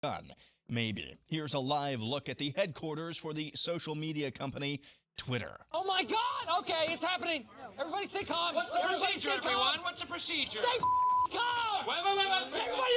done. Maybe. Here's a live look at the headquarters for the social media company Twitter. Oh my God! Okay, it's happening. Everybody stay calm. What's the procedure, everyone? What's the procedure? Stay calm! Wait. Everybody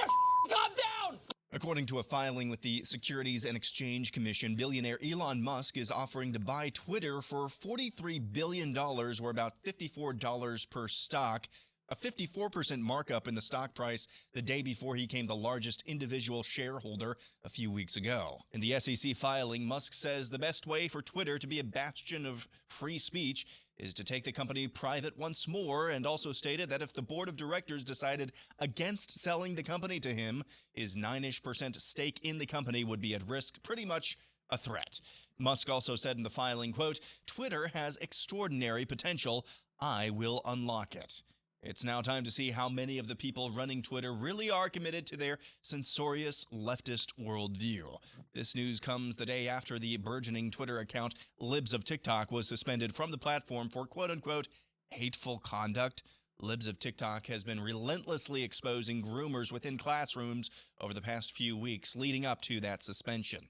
calm down! According to a filing with the Securities and Exchange Commission, billionaire Elon Musk is offering to buy Twitter for $43 billion, or about $54 per stock, a 54% markup in the stock price the day before he became the largest individual shareholder a few weeks ago. In the SEC filing, Musk says the best way for Twitter to be a bastion of free speech is to take the company private once more, and also stated that if the board of directors decided against selling the company to him, his 9% stake in the company would be at risk, pretty much a threat. Musk also said in the filing, quote, "Twitter has extraordinary potential. I will unlock it." It's now time to see how many of the people running Twitter really are committed to their censorious leftist worldview. This news comes the day after the burgeoning Twitter account Libs of TikTok was suspended from the platform for quote-unquote hateful conduct. Libs of TikTok has been relentlessly exposing groomers within classrooms over the past few weeks leading up to that suspension.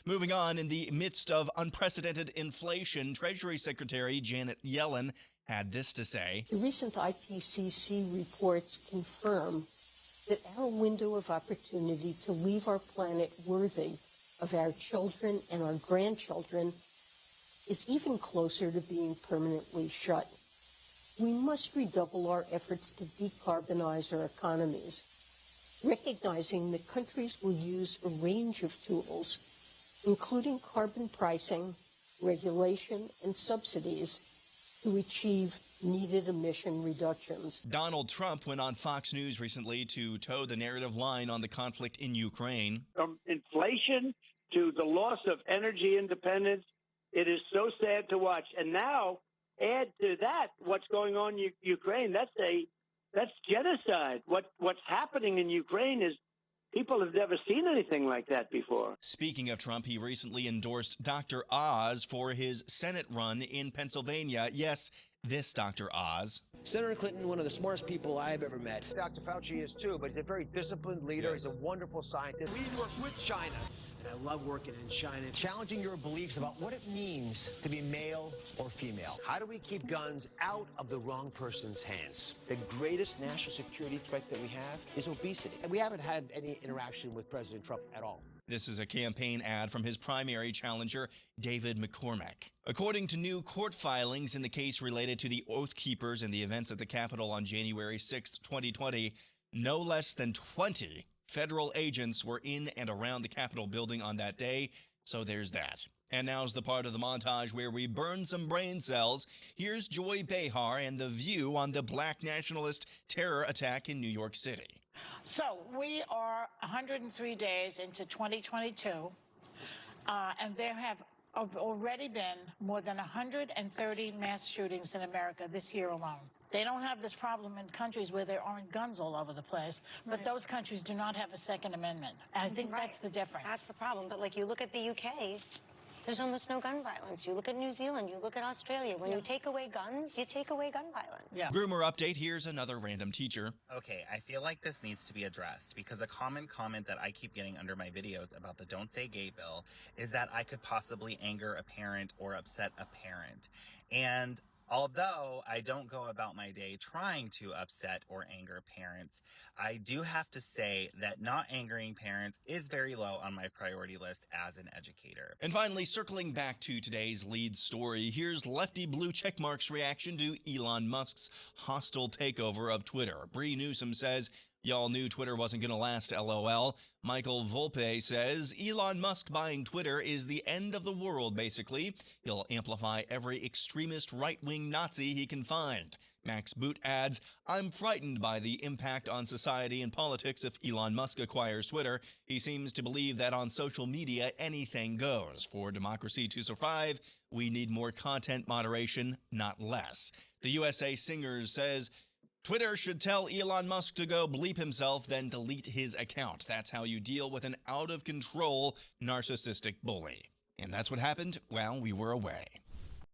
Moving on, in the midst of unprecedented inflation, Treasury Secretary Janet Yellen had this to say. The recent IPCC reports confirm that our window of opportunity to leave our planet worthy of our children and our grandchildren is even closer to being permanently shut. We must redouble our efforts to decarbonize our economies, recognizing that countries will use a range of tools, including carbon pricing, regulation, and subsidies, to achieve needed emission reductions. Donald Trump went on Fox News recently to toe the narrative line on the conflict in Ukraine. From inflation to the loss of energy independence, it is so sad to watch. And now, add to that what's going on in Ukraine. That's genocide. What's happening in Ukraine is people have never seen anything like that before. Speaking of Trump, he recently endorsed Dr. Oz for his Senate run in Pennsylvania. Yes, this Dr. Oz. Senator Clinton, one of the smartest people I've ever met. Dr. Fauci is too, but he's a very disciplined leader. Yes. He's a wonderful scientist. We work with China, and I love working in China, challenging your beliefs about what it means to be male or female. How do we keep guns out of the wrong person's hands? The greatest national security threat that we have is obesity. And we haven't had any interaction with President Trump at all. This is a campaign ad from his primary challenger, David McCormick. According to new court filings in the case related to the Oath Keepers and the events at the Capitol on January 6, 2020, no less than 20 federal agents were in and around the Capitol building on that day, so there's that. And now's the part of the montage where we burn some brain cells. Here's Joy Behar and The View on the black nationalist terror attack in New York City. So we are 103 days into 2022, and there have already been more than 130 mass shootings in America this year alone. They don't have this problem in countries where there aren't guns all over the place, but those countries do not have a Second Amendment. And I think that's the difference. That's the problem. But like you look at the UK, there's almost no gun violence. You look at New Zealand, you look at Australia. When you take away guns, you take away gun violence. Yeah. Rumor update, here's another random teacher. Okay, I feel like this needs to be addressed because a common comment that I keep getting under my videos about the Don't Say Gay bill is that I could possibly anger a parent or upset a parent. And although I don't go about my day trying to upset or anger parents, I do have to say that not angering parents is very low on my priority list as an educator. And finally, circling back to today's lead story, here's Lefty Blue Checkmark's reaction to Elon Musk's hostile takeover of Twitter. Bree Newsom says, "Y'all knew Twitter wasn't going to last, LOL. Michael Volpe says, Elon Musk buying Twitter is the end of the world, basically. He'll amplify every extremist right-wing Nazi he can find. Max Boot adds, I'm frightened by the impact on society and politics if Elon Musk acquires Twitter. He seems to believe that on social media, anything goes. For democracy to survive, we need more content moderation, not less. The USA Singers says, Twitter should tell Elon Musk to go bleep himself, then delete his account. That's how you deal with an out-of-control narcissistic bully. And that's what happened while we were away.